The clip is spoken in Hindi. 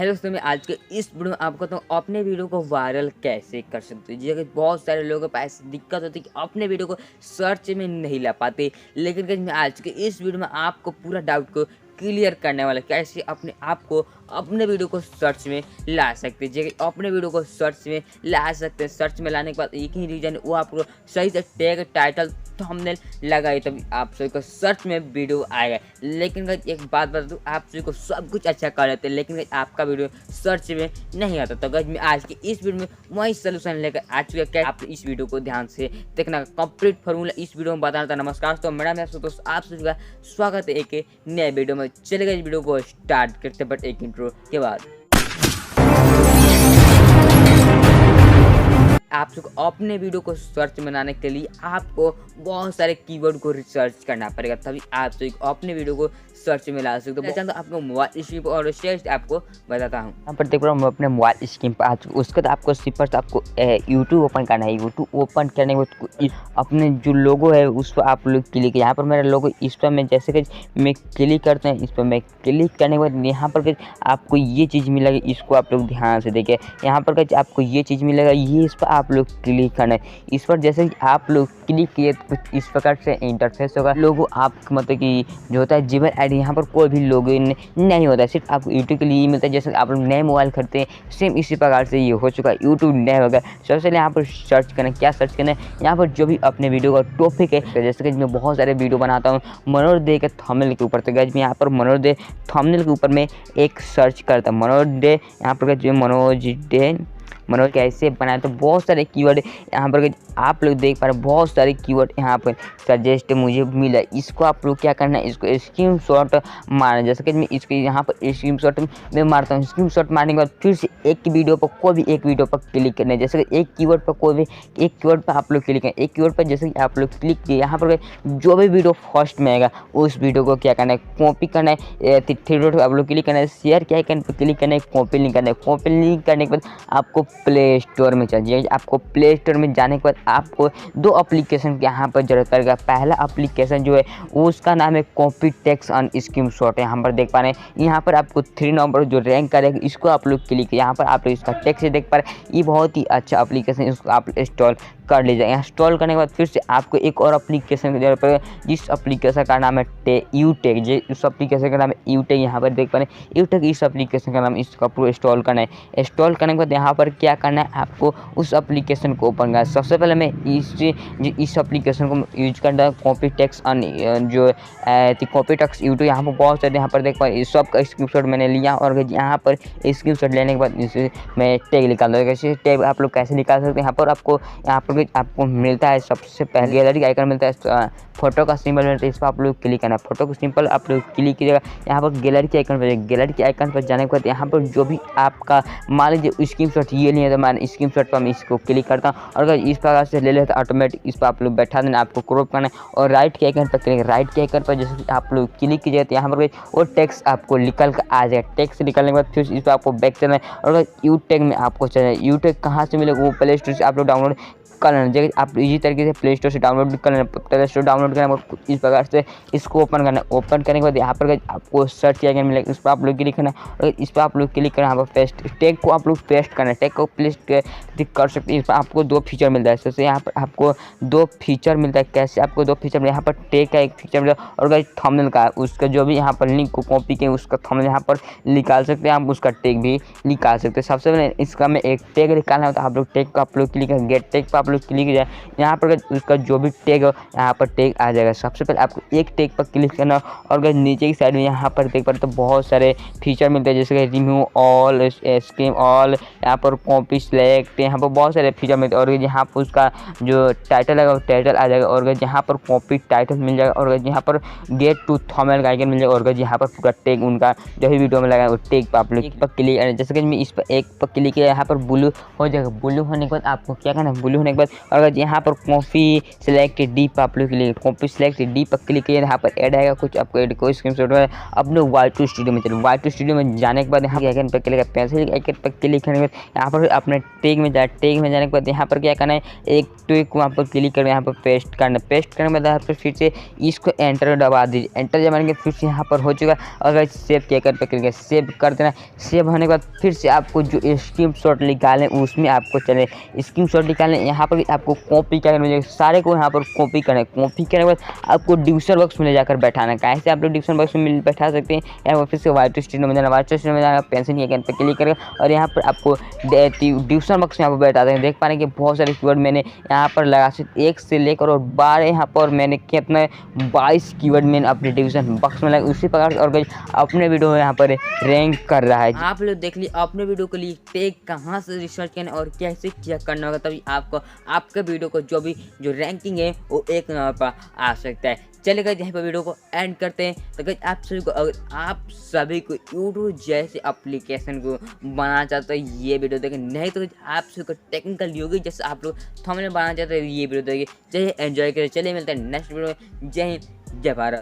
हेलो दोस्तों, मैं आज के इस वीडियो में आपको बताऊँ अपने वीडियो को वायरल कैसे कर सकते हैं। जैसे बहुत सारे लोगों के पास दिक्कत होती है कि अपने वीडियो को सर्च में नहीं ला पाते, लेकिन गाइस मैं आज के इस वीडियो में आपको पूरा डाउट को क्लियर करने वाला कैसे अपने आप को अपने वीडियो को सर्च में ला सकते हैं। जैसे अपने वीडियो को सर्च में ला सकते हैं। सर्च में लाने के बाद एक ही रीजन वो आपको सही से टैग टाइटल थंबनेल लगाए तभी आप सभी को सर्च में वीडियो आएगा। लेकिन गाइस एक बात बता दूं, आप सभी को सब कुछ अच्छा कर लेते हैं लेकिन गाइस आपका वीडियो सर्च में नहीं आता। तो गाइस मैं आज की इस वीडियो में वही सोल्यूशन लेकर आ चुका है। आप इस वीडियो को ध्यान से देखना, कंप्लीट फॉर्मूला इस वीडियो में बताना था। नमस्कार तो मेरा नाम है दोस्त, आप सभी का स्वागत है एक नए वीडियो में। चलेगा इस वीडियो को स्टार्ट करते बट एक इंट्रो के बाद। आप सबको अपने वीडियो को सर्च में लाने के लिए आपको बहुत सारे कीवर्ड को रिसर्च करना पड़ेगा, तभी आप सभी को अपने वीडियो को सर्च में ला सकते हो। तो आपको मोबाइल स्क्रीन पर और शेयर आपको बताता हूँ। यहाँ पर देख रहा हूँ मैं अपने मोबाइल स्क्रीन पर उसके बाद आपको सिर्फ आपको यूट्यूब ओपन करना है। यूट्यूब ओपन करने के बाद अपने जो लोगो है उस पर आप लोग क्लिक। यहाँ पर मेरा लोगो इस पर मैं जैसे कि मैं क्लिक करते हैं, इस पर मैं क्लिक करने के बाद यहाँ पर आपको ये चीज़ मिलेगी। इसको आप लोग ध्यान से देखिए। यहाँ पर आपको ये चीज़ मिलेगा, ये इस पर आप लोग क्लिक करना है। इस पर जैसे कि आप लोग क्लिक किए तो कुछ इस प्रकार से इंटरफेस होगा। लोगो आप मतलब कि जो होता है जीमेल आईडी, यहाँ पर कोई भी लोगो नहीं होता है, सिर्फ आपको यूट्यूब के लिए मिलता है। जैसे आप लोग नए मोबाइल खरीदते हैं सेम इसी प्रकार से ये हो चुका है। यूट्यूब नए होगा। सबसे पहले यहाँ पर सर्च करना, क्या सर्च करना है, यहाँ पर जो भी अपने वीडियो का टॉपिक है। जैसे कि मैं बहुत सारे वीडियो बनाता हूँ मनोरंजन के थंबनेल के ऊपर, तो गाइस मैं यहाँ पर मनोरंजन थंबनेल के ऊपर में एक सर्च करता हूँ मनोरंजन। यहाँ पर जो मनोरंजन कैसे बनाए, तो बहुत सारे कीवर्ड यहाँ पर आप लोग देख पा रहे हैं। बहुत सारे कीवर्ड यहाँ पर सजेस्ट मुझे मिला। इसको आप लोग क्या करना है, इसको स्क्रीनशॉट मारना। जैसे कि मैं इसको यहाँ पर स्क्रीनशॉट में मारता हूँ। स्क्रीनशॉट मारने के बाद फिर से एक वीडियो पर कोई भी एक वीडियो पर क्लिक करना है। जैसे कि एक कीवर्ड पर कोई भी एक कीवर्ड पर आप लोग क्लिक करें। एक कीवर्ड पर जैसे कि आप लोग क्लिक किए, यहाँ पर जो भी वीडियो फर्स्ट में आएगा उस वीडियो को क्या करना है, कॉपी करना है। थ्री डॉट पर आप लोग क्लिक करना है, शेयर क्या आइकन पर क्लिक करना है, कॉपी लिंक करना है। कॉपी लिंक करने के बाद आपको प्ले स्टोर में चाहिए। आपको प्ले स्टोर में जाने के बाद आपको दो एप्लीकेशन की यहाँ पर जरूरत पड़ेगा। पहला एप्लीकेशन जो है उसका नाम है कॉपी टेक्स्ट ऑन स्क्रीनशॉट। यहाँ पर देख पा रहे हैं, यहाँ पर आपको 3 नंबर जो रैंक करेगा इसको आप लोग क्लिक, यहाँ पर आप लोग इसका टेक्स्ट देख पा रहे हैं। ये बहुत ही अच्छा एप्लीकेशन, इसको आप इंस्टॉल कर लीजिए। इंस्टॉल करने के बाद फिर से आपको एक और एप्लीकेशन की जरूरत पड़ेगा, जिस एप्लीकेशन का नाम है यूटेक। उस एप्लीकेशन का नाम है यूटेक। यहाँ पर देख पा रहे हैं यूटेक, इस एप्लीकेशन का नाम, इसका पूरा इंस्टॉल करना है। इंस्टॉल करने के बाद यहाँ पर क्या करना है, आपको उस एप्लीकेशन को ओपन करना है। सबसे पहले मैं इस एप्लीकेशन को यूज करना है, कॉपी टेक्स्ट ऑन जो कॉपी टेक्स्ट यूट्यूब। यहाँ पर बहुत सारे यहाँ पर देख पा रहे हैं, सब का स्क्रीनशॉट मैंने लिया और यहाँ पर स्क्रीनशॉट लेने के बाद इसे मैं टैग निकाल दूँगा। कैसे टैग आप लोग कैसे निकाल सकते हैं, यहाँ पर आपको मिलता है सबसे पहले गैलरी का आइकन मिलता है, फोटो का सिंबल मिलता है, इस पर आप लोग क्लिक करना है। फोटो को सिंपल आप लोग क्लिक कीजिएगा। यहाँ पर गैलरी के आइकन पर, गैलरी के आइकन पर जाने के बाद यहाँ पर जो भी आपका मान लीजिए स्क्रीनशॉट ये नहीं है तो मैं स्क्रीनशॉट पर मैं इसको क्लिक करता हूँ और अगर इस प्रकार से ले लेते ऑटोमेटिक इस पर आप लोग बैठा देना। आपको क्रॉप करना है और राइट के आइकन पर क्लिक, राइट के आइकन पर जैसे आप लोग क्लिक कीजिएगा तो यहाँ पर वो टेक्स्ट आपको निकल कर आ जाएगा। टेक्स्ट निकलने के बाद फिर इस पर आपको बैक करना है और अगर यूटेक में आपको चाहिए, यूटेक कहाँ से मिलेगा, वो प्ले स्टोर से आप लोग डाउनलोड कर लेना। जैसे आप इसी तरीके से प्ले स्टोर से डाउनलोड कर लेना। प्ले स्टोर डाउनलोड करने के बाद इस प्रकार से इसको ओपन करना है। ओपन करने के बाद यहाँ पर आपको सर्च किया गया मिलेगा, इस पर आप लोग क्लिक करना है और इस पर आप लोग क्लिक करना है। यहाँ पर पेस्ट टैग को आप लोग पेस्ट करना है। टैग को पेस्ट कर सकते हैं। इस पर आपको 2 फीचर मिलता है। जैसे यहाँ पर आपको 2 फीचर मिलता है। कैसे आपको 2 फीचर मिलता है, यहाँ पर टैग का एक फीचर मिलता है और थंबनेल का, उसका जो भी यहाँ पर लिंक को कॉपी किए उसका थंबनेल यहाँ पर निकाल सकते हैं, आप उसका टैग भी निकाल सकते हैं। सबसे पहले इसका में एक टैग निकालना होता है। आप लोग टैग को आप लोग क्लिक करें, गेट टैग पर आप लोग क्लिक कीजिए। यहाँ पर उसका जो भी टैग हो यहाँ पर टैग आ जाएगा। सबसे पहले आपको एक टैग पर क्लिक करना और अगर नीचे की साइड में यहाँ पर देख पर तो बहुत सारे फीचर मिलते हैं, जैसे कि रिमूव ऑल, स्कीम ऑल, यहाँ पर कॉपी सेलेक्ट, यहाँ पर बहुत सारे फीचर मिलते हैं। और यहाँ पर उसका जो टाइटल है वो टाइटल आ जाएगा और यहाँ पर कॉपी टाइटल मिल जाएगा और यहाँ पर गेट टू थंबनेल का आइकन मिल जाएगा और यहाँ पर पूरा टैग उनका जो भी वीडियो में लगा वो टैग पर आप लोग क्लिक, जैसे कि मैं इस पर एक पर क्लिक किया, यहाँ पर ब्लू हो जाएगा। ब्लू होने के बाद आपको क्या करना है, ब्लू होने के बाद अगर यहाँ पर कॉपी सेलेक्ट डीप आप लोग के लिए कॉपी सेलेक्ट डी पर क्लिक किए, यहाँ पर ऐड आएगा कुछ आपको ऐड कोई स्क्रीनशॉट है अपने Y2 स्टूडियो में। चलिए Y2 स्टूडियो में जाने के बाद यहाँ आइकन पर क्लिक पेंसिल आइकन पर क्लिक करने के बाद यहाँ पर अपने टैग में जाने के बाद यहाँ पर क्या करना है, एक ट्विक वहाँ पर क्लिक करना, यहाँ पर पेस्ट करना, पेस्ट करने के बाद यहाँ पर फिर से इसको एंटर दबा दीजिए। एंटर दबाने के फिर से यहाँ पर हो चुका। अगर सेव के आइकन पर क्लिक सेव कर देना। सेव होने के बाद फिर से आपको जो स्क्रीनशॉट निकालें उसमें आपको चले स्क्रीनशॉट निकालें, यहाँ पर आपको कॉपी करना, सारे को यहाँ पर कॉपी करें। कॉपी करने के बाद आपको डिस्क्रिप्शन बॉक्स में ले जाकर बैठाना। कैसे आप लोग डिस्क्रिप्शन बॉक्स में बैठा सकते हैं, यहाँ पर फिर से Y2 स्टूडियो में जाना, Y2 स्टूडियो में जाना, पेंसिल के आइकन पर क्लिक करेगा और यहाँ पर आपको डिस्क्रिप्शन बॉक्स में यहाँ पर बैठा देंगे। देख पा रहे हैं कि बहुत सारे कीवर्ड मैंने यहाँ पर लगा सकते 1 से लेकर और 12 यहाँ पर मैंने कितना 22 कीवर्ड मैंने अपने डिस्क्रिप्शन बॉक्स में लगा। उसी प्रकार से और अपने वीडियो में यहाँ पर रैंक कर रहा है। आप लोग देख लीजिए अपने वीडियो के लिए टैग कहाँ से रिसर्च करना और कैसे क्या करना होगा, तभी आपको आपके वीडियो को जो रैंकिंग है वो 1 नंबर पर आ सकता है। चलिए गाइस यहीं पर वीडियो को एंड करते हैं। तो गाइस आप सभी को अगर आप सभी को यूट्यूब जैसे एप्लीकेशन को बनाना चाहते हैं ये वीडियो देखें, नहीं तो आप सभी को टेक्निकल योगी जैसे आप लोग थंबनेल बनाना चाहते हैं ये वीडियो देखिए। चलिए एंजॉय करें। चलिए मिलते हैं नेक्स्ट वीडियो में। जय हिंद जय भारत।